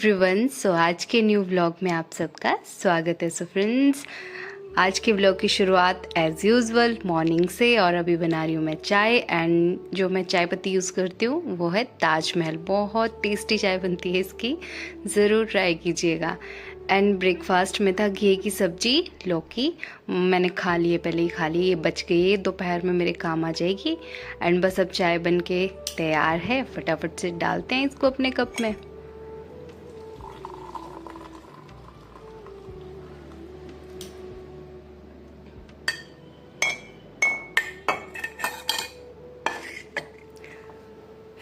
Everyone. आज के new vlog में आप सबका स्वागत है। सो फ्रेंड्स, आज के व्लॉग की शुरुआत एज़ यूजुअल मॉर्निंग से, और अभी बना रही हूँ मैं चाय। एंड जो मैं चाय पत्ती यूज़ करती हूँ वो है ताजमहल। बहुत टेस्टी चाय बनती है इसकी, ज़रूर ट्राई कीजिएगा। एंड ब्रेकफास्ट में था घी की सब्जी, लौकी। मैंने खा लिए, पहले ही खा लिए, ये बच गई, दोपहर में मेरे काम आ जाएगी। एंड बस अब चाय बन के तैयार है, फटाफट से डालते हैं इसको अपने कप में।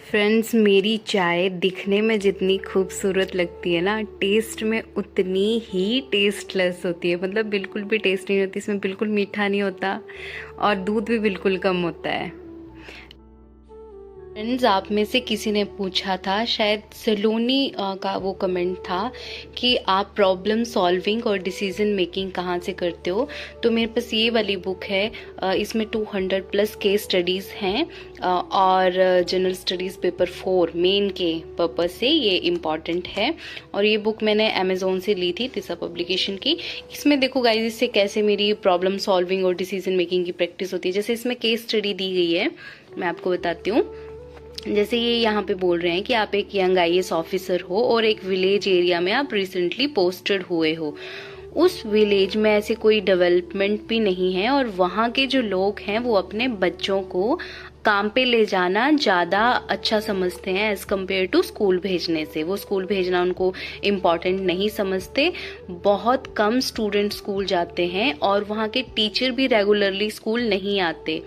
फ्रेंड्स, मेरी चाय दिखने में जितनी खूबसूरत लगती है ना, टेस्ट में उतनी ही टेस्टलेस होती है। मतलब बिल्कुल भी टेस्ट नहीं होती, इसमें बिल्कुल मीठा नहीं होता और दूध भी बिल्कुल कम होता है। फ्रेंड्स, आप में से किसी ने पूछा था, शायद सलोनी का वो कमेंट था कि आप प्रॉब्लम सॉल्विंग और डिसीजन मेकिंग कहाँ से करते हो। तो मेरे पास ये वाली बुक है, इसमें 200 प्लस केस स्टडीज़ हैं और जनरल स्टडीज़ पेपर 4 मेन के पर्पज़ से ये इम्पॉर्टेंट है। और ये बुक मैंने अमेज़ोन से ली थी, तिसा पब्लिकेशन की। इसमें देखो गाइस, इससे कैसे मेरी प्रॉब्लम सॉल्विंग और डिसीजन मेकिंग की प्रैक्टिस होती है। जैसे इसमें केस स्टडी दी गई है, मैं आपको बताती हूँ। जैसे ये यहाँ पे बोल रहे हैं कि आप एक यंग आईएएस ऑफिसर हो और एक विलेज एरिया में आप रिसेंटली पोस्टेड हुए हो। उस विलेज में ऐसे कोई डेवलपमेंट भी नहीं है और वहाँ के जो लोग हैं वो अपने बच्चों को काम पे ले जाना ज़्यादा अच्छा समझते हैं एज़ कम्पेयर टू स्कूल भेजने से। वो स्कूल भेजना उनको इम्पॉर्टेंट नहीं समझते। बहुत कम स्टूडेंट स्कूल जाते हैं और वहाँ के टीचर भी रेगुलरली स्कूल नहीं आते।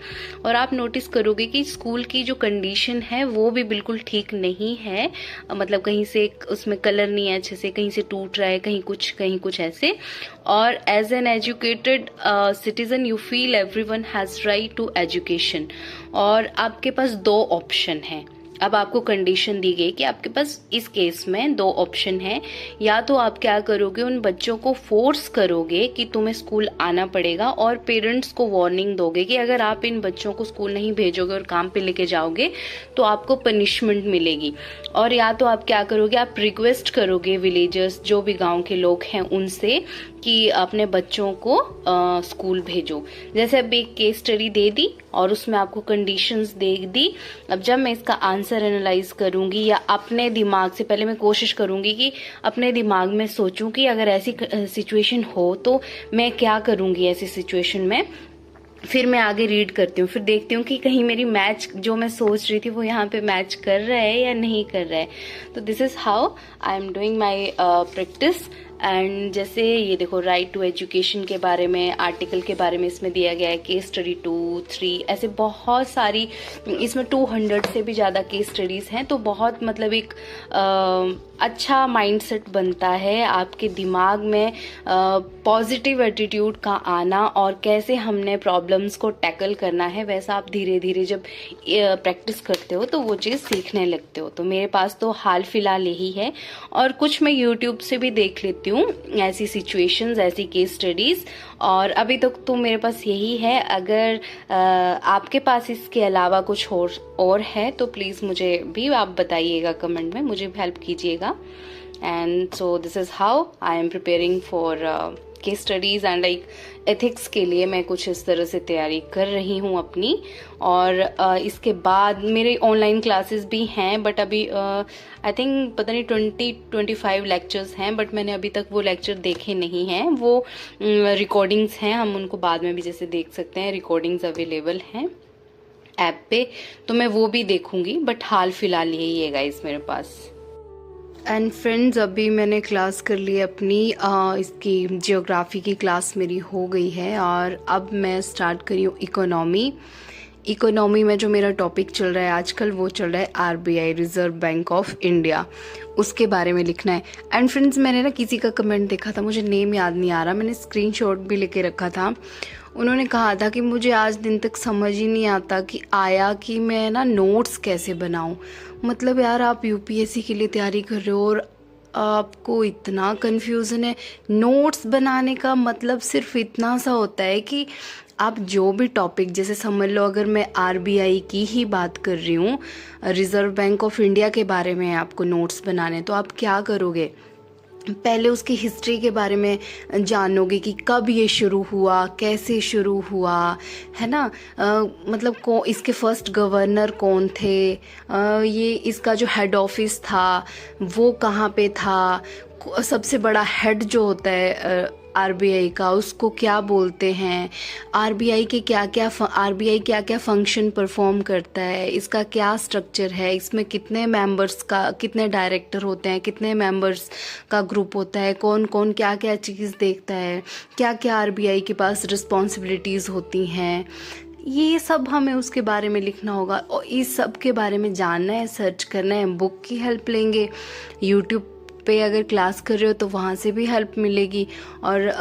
और आप नोटिस करोगे कि स्कूल की जो कंडीशन है वो भी बिल्कुल ठीक नहीं है। मतलब कहीं से उसमें कलर नहीं है अच्छे से, कहीं से टूट रहा है, कहीं कुछ ऐसे। और as an educated citizen you feel everyone has right to education. और आपके पास 2 ऑप्शन हैं। अब आपको कंडीशन दी गई कि आपके पास इस केस में 2 ऑप्शन है। या तो आप क्या करोगे, उन बच्चों को फोर्स करोगे कि तुम्हें स्कूल आना पड़ेगा और पेरेंट्स को वार्निंग दोगे कि अगर आप इन बच्चों को स्कूल नहीं भेजोगे और काम पे लेके जाओगे तो आपको पनिशमेंट मिलेगी। और या तो आप क्या करोगे, आप रिक्वेस्ट करोगे विलेजर्स, जो भी गांव के लोग हैं, उनसे कि अपने बच्चों को स्कूल भेजो। जैसे अब एक केस स्टडी दे दी और उसमें आपको कंडीशंस दे दी। अब जब मैं इसका आंसर एनालाइज करूंगी, या अपने दिमाग से, पहले मैं कोशिश करूंगी कि अपने दिमाग में सोचूं कि अगर ऐसी सिचुएशन हो तो मैं क्या करूंगी ऐसी सिचुएशन में। फिर मैं आगे रीड करती हूँ, फिर देखती हूँ कि कहीं मेरी मैच जो मैं सोच रही थी वो यहाँ पे मैच कर रहा है या नहीं कर रहा है। तो this is how I am doing my practice. And जैसे ये देखो, राइट टू एजुकेशन के बारे में, आर्टिकल के बारे में इसमें दिया गया है, केस स्टडी 2, 3, ऐसे बहुत सारी, इसमें 200 से भी ज़्यादा केस स्टडीज़ हैं। तो बहुत मतलब एक अच्छा माइंडसेट बनता है आपके दिमाग में, पॉजिटिव एटीट्यूड का आना, और कैसे हमने प्रॉब्लम्स को टैकल करना है, वैसा आप धीरे धीरे जब प्रैक्टिस करते हो तो वो चीज़ सीखने लगते हो। तो मेरे पास तो हाल फिलहाल यही है, और कुछ मैं यूट्यूब से भी देख लेती हूँ ऐसी सिचुएशंस, ऐसी केस स्टडीज़। और अभी तक तो मेरे पास यही है। अगर आपके पास इसके अलावा कुछ और है तो प्लीज़ मुझे भी आप बताइएगा कमेंट में, मुझे भी हेल्प कीजिएगा। And so this is how I am preparing for case studies and like ethics के लिए मैं कुछ इस तरह से तैयारी कर रही हूँ अपनी। और इसके बाद मेरे ऑनलाइन क्लासेस भी हैं, बट अभी आई थिंक पता नहीं 20-25 लेक्चर्स हैं, बट मैंने अभी तक वो लेक्चर देखे नहीं हैं। वो रिकॉर्डिंग्स हैं, हम उनको बाद में भी जैसे देख सकते हैं, रिकॉर्डिंग्स अवेलेबल हैं ऐप पे, तो मैं वो भी देखूंगी। बट हाल फिलहाल यही है गाइस मेरे पास। एंड फ्रेंड्स, अभी मैंने क्लास कर ली अपनी, इसकी जियोग्राफी की क्लास मेरी हो गई है, और अब मैं स्टार्ट करी हूँ इकोनॉमी में जो मेरा टॉपिक चल रहा है आजकल, वो चल रहा है RBI, reserve bank of India, उसके बारे में लिखना है। एंड फ्रेंड्स, मैंने ना किसी का कमेंट देखा था, मुझे नेम याद नहीं आ रहा, मैंने स्क्रीनशॉट भी लेके रखा था। उन्होंने कहा था कि मुझे आज दिन तक समझ ही नहीं आता कि मैं ना नोट्स कैसे बनाऊं। मतलब यार, आप यूपीएससी के लिए तैयारी कर रहे हो और आपको इतना कन्फ्यूज़न है। नोट्स बनाने का मतलब सिर्फ इतना सा होता है कि आप जो भी टॉपिक, जैसे समझ लो अगर मैं आरबीआई की ही बात कर रही हूँ, रिजर्व बैंक ऑफ इंडिया के बारे में आपको नोट्स बनाने, तो आप क्या करोगे, पहले उसकी हिस्ट्री के बारे में जानोगे कि कब ये शुरू हुआ, कैसे शुरू हुआ, है ना। मतलब इसके फर्स्ट गवर्नर कौन थे, ये इसका जो हेड ऑफिस था वो कहाँ पे था, सबसे बड़ा हेड जो होता है आरबीआई का उसको क्या बोलते हैं, आरबीआई क्या क्या फंक्शन परफॉर्म करता है, इसका क्या स्ट्रक्चर है, इसमें कितने मेंबर्स का, कितने डायरेक्टर होते हैं, कितने मेंबर्स का ग्रुप होता है, कौन कौन क्या क्या चीज़ देखता है, क्या क्या आरबीआई के पास रिस्पॉन्सिबिलिटीज़ होती हैं, ये सब हमें उसके बारे में लिखना होगा। और इस सब के बारे में जानना है, सर्च करना है, बुक की हेल्प लेंगे, यूट्यूब पे अगर क्लास कर रहे हो तो वहाँ से भी हेल्प मिलेगी, और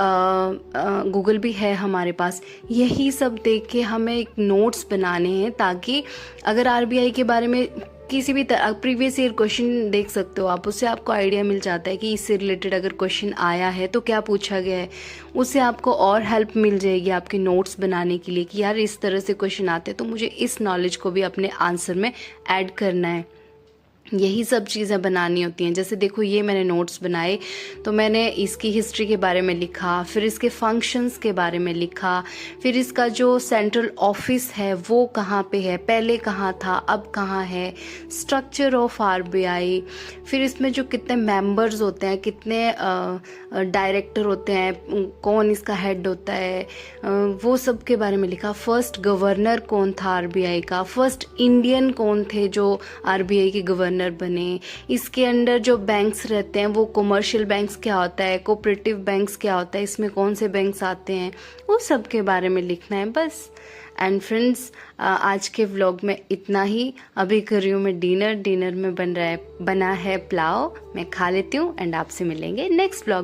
गूगल भी है हमारे पास। यही सब देख के हमें एक नोट्स बनाने हैं, ताकि अगर आरबीआई के बारे में किसी भी तरह प्रीवियस ईयर क्वेश्चन देख सकते हो आप, उससे आपको आइडिया मिल जाता है कि इससे रिलेटेड अगर क्वेश्चन आया है तो क्या पूछा गया है, उससे आपको और हेल्प मिल जाएगी आपके नोट्स बनाने के लिए कि यार इस तरह से क्वेश्चन आते हैं तो मुझे इस नॉलेज को भी अपने आंसर में ऐड करना है। यही सब चीज़ें बनानी होती हैं। जैसे देखो ये मैंने नोट्स बनाए, तो मैंने इसकी हिस्ट्री के बारे में लिखा, फिर इसके फंक्शंस के बारे में लिखा, फिर इसका जो सेंट्रल ऑफिस है वो कहाँ पे है, पहले कहाँ था अब कहाँ है, स्ट्रक्चर ऑफ आरबीआई, फिर इसमें जो कितने मेंबर्स होते हैं, कितने डायरेक्टर होते हैं, कौन इसका हेड होता है, वो सब के बारे में लिखा। फर्स्ट गवर्नर कौन था आरबीआई का, फर्स्ट इंडियन कौन थे जो आरबीआई के गवर्नर बने, इसके अंडर जो बैंक्स रहते हैं वो कमर्शियल बैंक्स क्या होता है, कोऑपरेटिव बैंक्स क्या होता है, इसमें कौन से बैंक्स आते हैं, वो सब के बारे में लिखना है बस। एंड फ्रेंड्स, आज के व्लॉग में इतना ही। अभी कर रही हूँ मैं डिनर में बना है पुलाव, मैं खा लेती हूँ एंड आपसे मिलेंगे नेक्स्ट व्लॉग में।